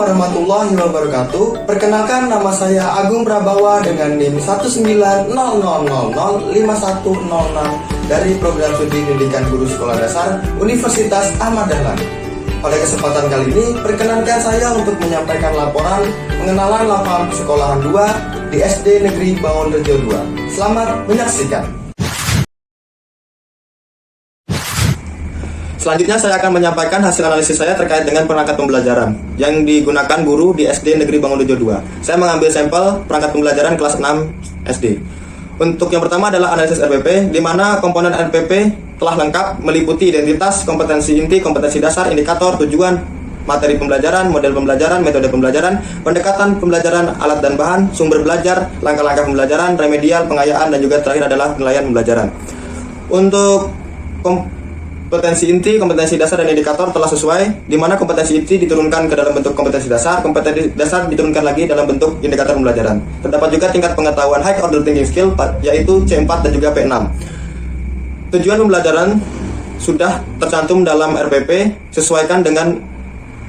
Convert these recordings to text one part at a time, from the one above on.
warahmatullahi wabarakatuh. Perkenalkan, nama saya Agung Prabawa dengan NIM 190005106 dari Program Studi Pendidikan Guru Sekolah Dasar Universitas Ahmad Dahlan. Pada kesempatan kali ini, perkenankan saya untuk menyampaikan laporan pengenalan lapangan persekolahan 2 di SD Negeri Bangunrejo 2. Selamat menyaksikan. Selanjutnya saya akan menyampaikan hasil analisis saya terkait dengan perangkat pembelajaran yang digunakan guru di SD Negeri Bangunrejo 2. Saya mengambil sampel perangkat pembelajaran kelas 6 SD. Untuk yang pertama adalah analisis RPP, di mana komponen RPP telah lengkap meliputi identitas, kompetensi inti, kompetensi dasar, indikator, tujuan, materi pembelajaran, model pembelajaran, metode pembelajaran, pendekatan pembelajaran, alat dan bahan, sumber belajar, langkah-langkah pembelajaran, remedial, pengayaan, dan juga terakhir adalah penilaian pembelajaran. Untuk kompetensi inti, kompetensi dasar, dan indikator telah sesuai, di mana kompetensi inti diturunkan ke dalam bentuk kompetensi dasar, kompetensi dasar diturunkan lagi dalam bentuk indikator pembelajaran. Terdapat juga tingkat pengetahuan high order thinking skill, yaitu C4 dan juga P6. Tujuan pembelajaran sudah tercantum dalam RPP, sesuaikan dengan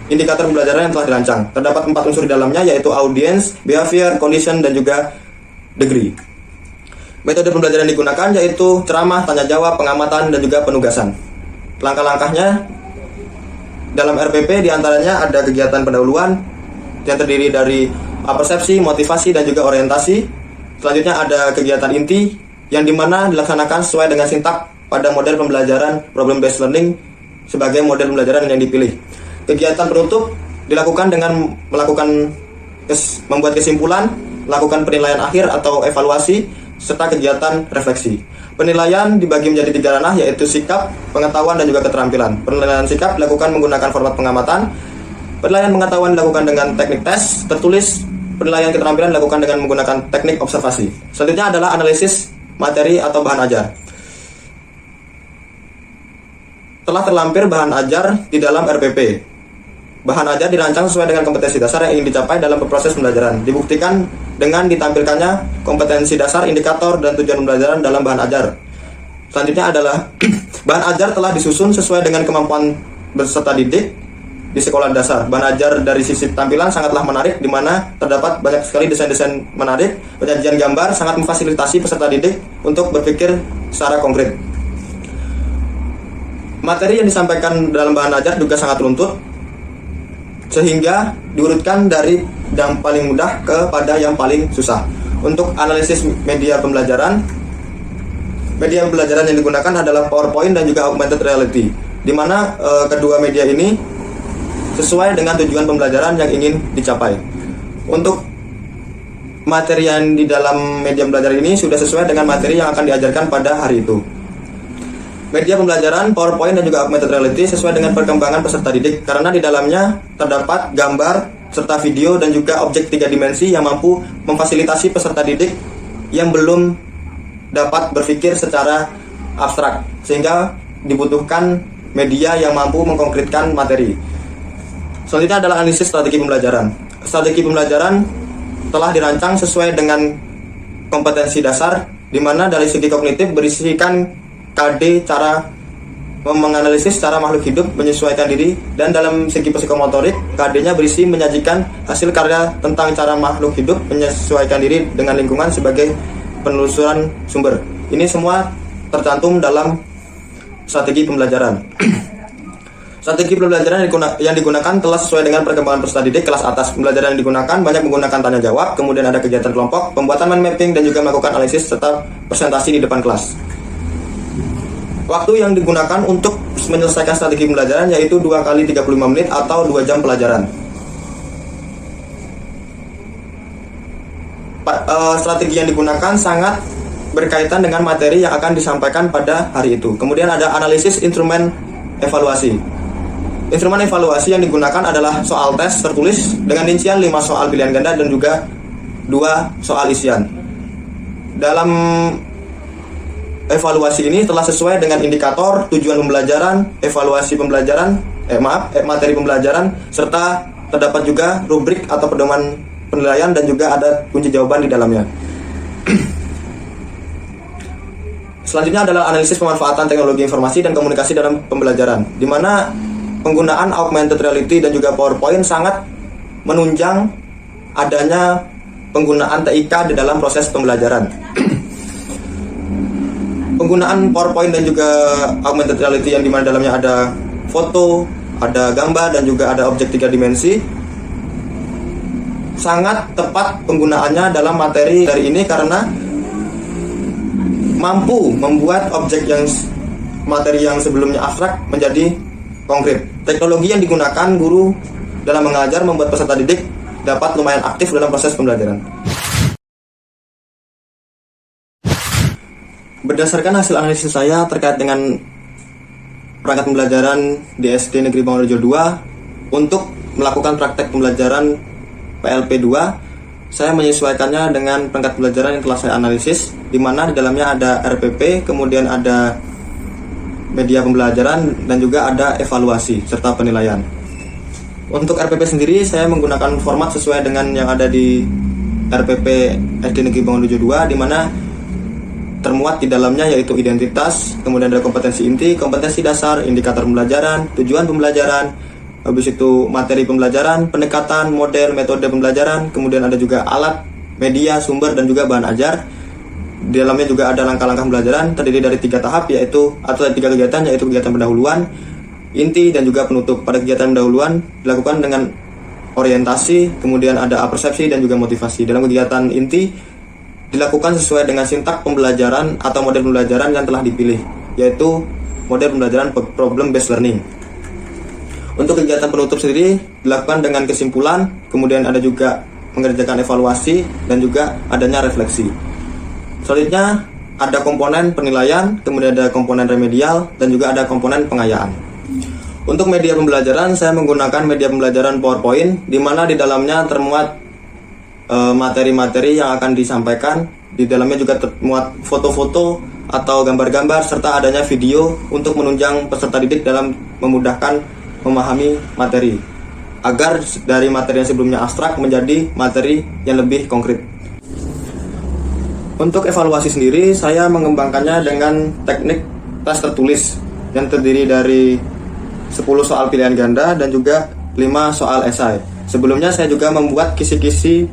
indikator pembelajaran yang telah dirancang. Terdapat 4 unsur di dalamnya, yaitu audience, behavior, condition, dan juga degree. Metode pembelajaran digunakan yaitu ceramah, tanya jawab, pengamatan, dan juga penugasan. Langkah-langkahnya dalam RPP diantaranya ada kegiatan pendahuluan yang terdiri dari persepsi, motivasi, dan juga orientasi. Selanjutnya ada kegiatan inti yang dimana dilaksanakan sesuai dengan sintak pada model pembelajaran problem based learning sebagai model pembelajaran yang dipilih. Kegiatan penutup dilakukan dengan membuat kesimpulan, melakukan penilaian akhir atau evaluasi, serta kegiatan refleksi. Penilaian dibagi menjadi 3 ranah, yaitu sikap, pengetahuan, dan juga keterampilan. Penilaian sikap dilakukan menggunakan format pengamatan. Penilaian pengetahuan dilakukan dengan teknik tes tertulis. Penilaian keterampilan dilakukan dengan menggunakan teknik observasi. Selanjutnya adalah analisis materi atau bahan ajar. Telah terlampir bahan ajar di dalam RPP. Bahan ajar dirancang sesuai dengan kompetensi dasar yang ingin dicapai dalam proses pembelajaran. Dibuktikan dengan ditampilkannya kompetensi dasar, indikator, dan tujuan pembelajaran dalam bahan ajar. Selanjutnya adalah bahan ajar telah disusun sesuai dengan kemampuan peserta didik di sekolah dasar. Bahan ajar dari sisi tampilan sangatlah menarik, di mana terdapat banyak sekali desain-desain menarik. Penyajian gambar sangat memfasilitasi peserta didik untuk berpikir secara konkret. Materi yang disampaikan dalam bahan ajar juga sangat runtut, sehingga diurutkan dari yang paling mudah kepada yang paling susah. Untuk analisis media pembelajaran yang digunakan adalah PowerPoint dan juga augmented reality, di mana kedua media ini sesuai dengan tujuan pembelajaran yang ingin dicapai. Untuk materi yang di dalam media pembelajaran ini sudah sesuai dengan materi yang akan diajarkan pada hari itu. Media pembelajaran, PowerPoint, dan juga augmented reality sesuai dengan perkembangan peserta didik, karena di dalamnya terdapat gambar serta video dan juga objek 3 dimensi yang mampu memfasilitasi peserta didik yang belum dapat berpikir secara abstrak, sehingga dibutuhkan media yang mampu mengkonkretkan materi. Selanjutnya adalah analisis strategi pembelajaran. Strategi pembelajaran telah dirancang sesuai dengan kompetensi dasar, di mana dari segi kognitif berisikan KD cara menganalisis cara makhluk hidup menyesuaikan diri, dan dalam segi psikomotorik KD-nya berisi menyajikan hasil karya tentang cara makhluk hidup menyesuaikan diri dengan lingkungan sebagai penelusuran sumber. Ini semua tercantum dalam strategi pembelajaran. Strategi pembelajaran yang digunakan telah sesuai dengan perkembangan peserta didik kelas atas. Pembelajaran yang digunakan banyak menggunakan tanya jawab, kemudian ada kegiatan kelompok, pembuatan mind mapping, dan juga melakukan analisis serta presentasi di depan kelas. Waktu yang digunakan untuk menyelesaikan strategi pembelajaran yaitu 2 kali 35 menit atau 2 jam pelajaran. Strategi yang digunakan sangat berkaitan dengan materi yang akan disampaikan pada hari itu. Kemudian ada analisis instrumen evaluasi. Instrumen evaluasi yang digunakan adalah soal tes tertulis dengan rincian 5 soal pilihan ganda dan juga 2 soal isian. Dalam evaluasi ini telah sesuai dengan indikator, tujuan pembelajaran, evaluasi pembelajaran, materi pembelajaran, serta terdapat juga rubrik atau pedoman penilaian dan juga ada kunci jawaban di dalamnya. Selanjutnya adalah analisis pemanfaatan teknologi informasi dan komunikasi dalam pembelajaran, di mana penggunaan augmented reality dan juga PowerPoint sangat menunjang adanya penggunaan TIK di dalam proses pembelajaran. Penggunaan PowerPoint dan juga augmented reality yang dimana dalamnya ada foto, ada gambar, dan juga ada objek 3 dimensi sangat tepat penggunaannya dalam materi dari ini karena mampu membuat objek yang materi yang sebelumnya abstrak menjadi konkret. Teknologi yang digunakan guru dalam mengajar membuat peserta didik dapat lumayan aktif dalam proses pembelajaran. Berdasarkan hasil analisis saya terkait dengan perangkat pembelajaran di SD Negeri Bangunrejo 2 untuk melakukan praktek pembelajaran PLP 2, saya menyesuaikannya dengan perangkat pembelajaran yang telah saya analisis, di mana di dalamnya ada RPP, kemudian ada media pembelajaran, dan juga ada evaluasi serta penilaian. Untuk RPP sendiri saya menggunakan format sesuai dengan yang ada di RPP SD Negeri Bangunrejo 2, di mana termuat di dalamnya yaitu identitas, kemudian ada kompetensi inti, kompetensi dasar, indikator pembelajaran, tujuan pembelajaran, habis itu materi pembelajaran, pendekatan, model, metode pembelajaran, kemudian ada juga alat, media, sumber, dan juga bahan ajar. Di dalamnya juga ada langkah-langkah pembelajaran terdiri dari 3 tahap yaitu atau 3 kegiatan, yaitu kegiatan pendahuluan, inti, dan juga penutup. Pada kegiatan pendahuluan dilakukan dengan orientasi, kemudian ada apersepsi dan juga motivasi. Dalam kegiatan inti dilakukan sesuai dengan sintak pembelajaran atau model pembelajaran yang telah dipilih, yaitu model pembelajaran problem based learning. Untuk kegiatan penutup sendiri dilakukan dengan kesimpulan, kemudian ada juga mengerjakan evaluasi dan juga adanya refleksi. Selanjutnya ada komponen penilaian, kemudian ada komponen remedial, dan juga ada komponen pengayaan. Untuk media pembelajaran saya menggunakan media pembelajaran PowerPoint, di mana di dalamnya termuat materi-materi yang akan disampaikan. Di dalamnya juga termuat foto-foto atau gambar-gambar serta adanya video untuk menunjang peserta didik dalam memudahkan memahami materi agar dari materi yang sebelumnya abstrak menjadi materi yang lebih konkret. Untuk evaluasi sendiri saya mengembangkannya dengan teknik tes tertulis yang terdiri dari 10 soal pilihan ganda dan juga 5 soal esai. Sebelumnya saya juga membuat kisi-kisi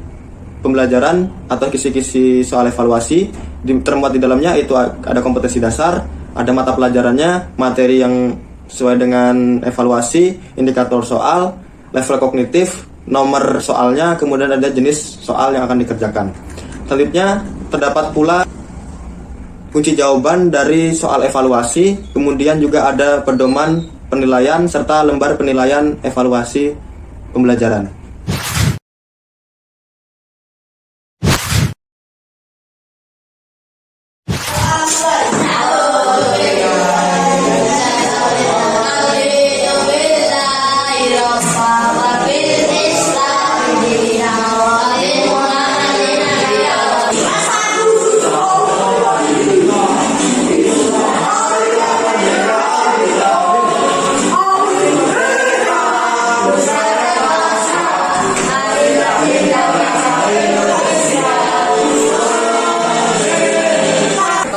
pembelajaran atau kisi-kisi soal evaluasi. Termuat di dalamnya itu ada kompetensi dasar, ada mata pelajarannya, materi yang sesuai dengan evaluasi, indikator soal, level kognitif, nomor soalnya, kemudian ada jenis soal yang akan dikerjakan. Selanjutnya terdapat pula kunci jawaban dari soal evaluasi, kemudian juga ada pedoman penilaian serta lembar penilaian evaluasi pembelajaran.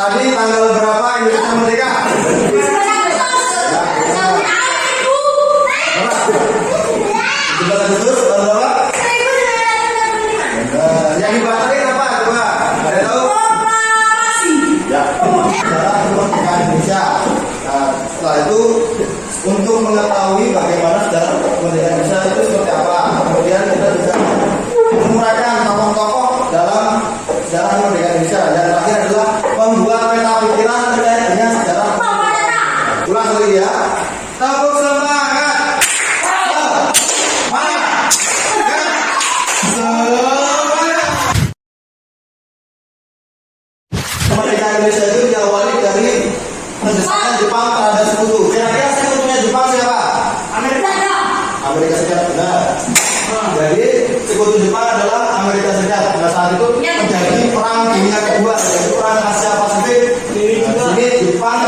Tadi tanggal berapa Indonesia merdeka? Agustus tahun berapa? Yang dibatarin apa? Coba, ada tahu? Ya, sejarah kemerdekaan Indonesia. Nah, setelah itu untuk mengetahui bagaimana sejarah kemerdekaan Indonesia itu seperti apa, kemudian kita juga menguraikan tokoh-tokoh dalam sejarah kemerdekaan Indonesia. Dan terakhir adalah membuat peta pikiran terkait dengan sejarah. Ulang lagi ya. Tepuk semangat. Kemerdekaan Indonesia itu diawali dari pendesakan Jepang terhadap sekutu. Kira-kira sekutunya Jepang siapa? Amerika Serikat, benar. Jadi sekutu Jepang adalah Amerika Serikat. Pada saat itu terjadi perang dunia kedua, yaitu perang Asia Pasifik. Ini Jepang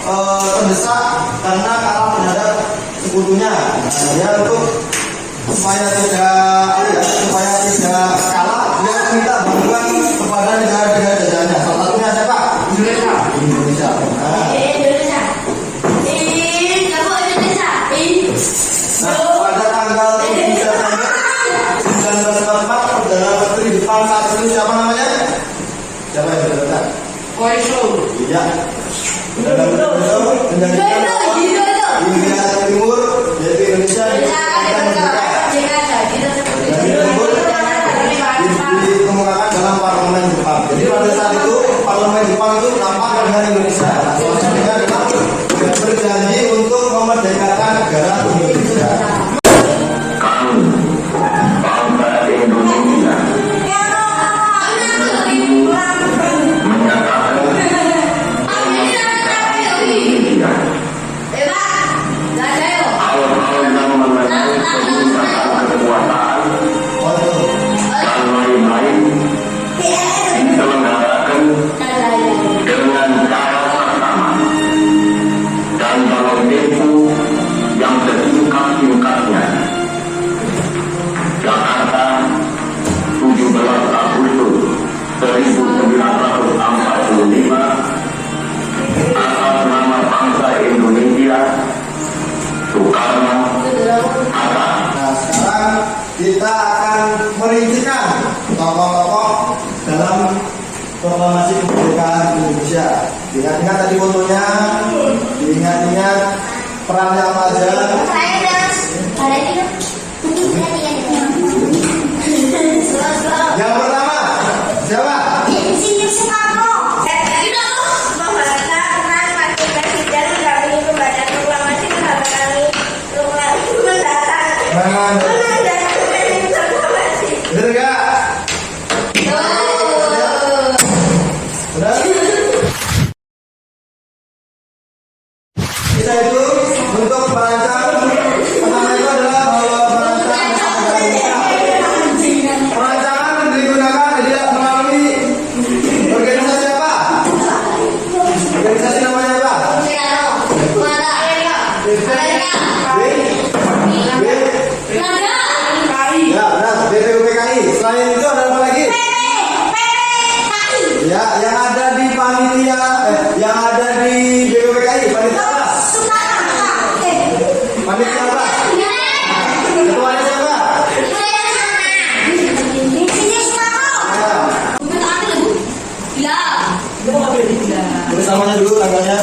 terdesak karena kalah terhadap sekutunya. Dia untuk supaya tidak kalah, dia minta bantuan kepada negara-negara jajahannya. Salah satunya siapa? Indonesia. Nah, pada tanggal 7 September Ya. Dalam menjadikan Indonesia Timur yaitu Indonesia dikemukakan dalam parlemen Jepang. Jadi pada saat itu parlemen Jepang itu nampak dengan Indonesia. Maksudnya adalah berjanji untuk memerdekakan negara Indonesia. Kita akan merincikan tokoh-tokoh dalam proklamasi kemerdekaan Indonesia. Ingat-ingat tadi fotonya, ingat-ingat perannya apa aja. Yang pertama, siapa? Bener gak? Bener? Kita itu untuk merancang pertama itu adalah perancangan digunakan tidak melalui organisasi apa? Organisasi namanya apa? Ya, benar, BPUPKI. Selain itu ada apa lagi? Ya, yang ada di panitia, yang ada di BPUPKI, panitia apa? Panitia apa? Ketuanya siapa? Bersamanya dulu tanggalnya.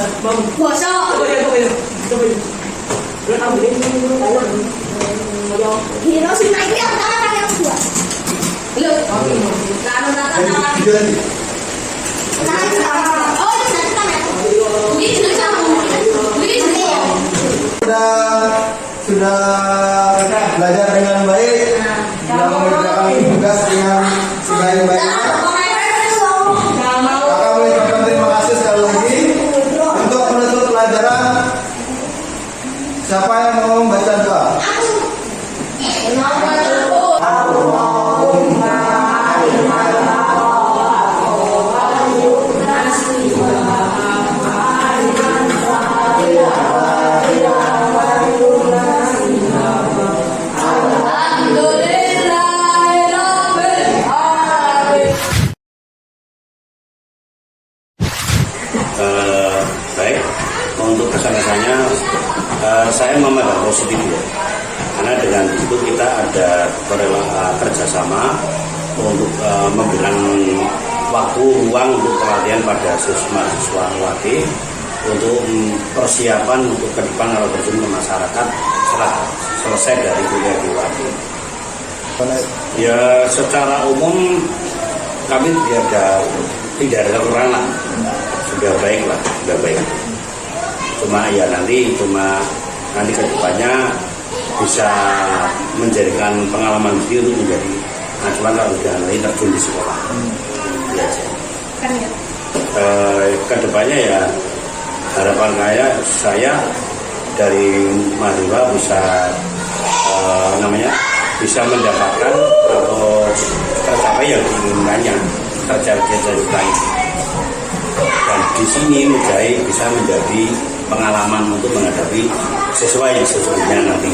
Sudah belajar dengan baik, sudah mengerjakan tugas dengan sebaik-baiknya. Maka mengucapkan terima kasih sekali lagi. Untuk menutup pelajaran, siapa yang mau membaca doa? Baik, untuk kesan-kesannya saya memandang positif ya, karena dengan itu kita ada kerjasama untuk memberikan waktu ruang untuk pelatihan pada mahasiswa wati untuk persiapan untuk ke depan kalau terjun ke masyarakat setelah selesai dari kuliah di wati. Ya secara umum kami tidak ada kekurangan, sudah baik. Cuma nanti ke depannya bisa menjadikan pengalaman itu menjadi acuan kalau sudah nanti terjun di sekolah. Ya, ke depannya ya harapan saya dari mahasiswa bisa mendapatkan atau tercapai yang diinginkannya, tercapai. Dan di sini bisa menjadi pengalaman untuk menghadapi sesuai yang sesungguhnya nanti.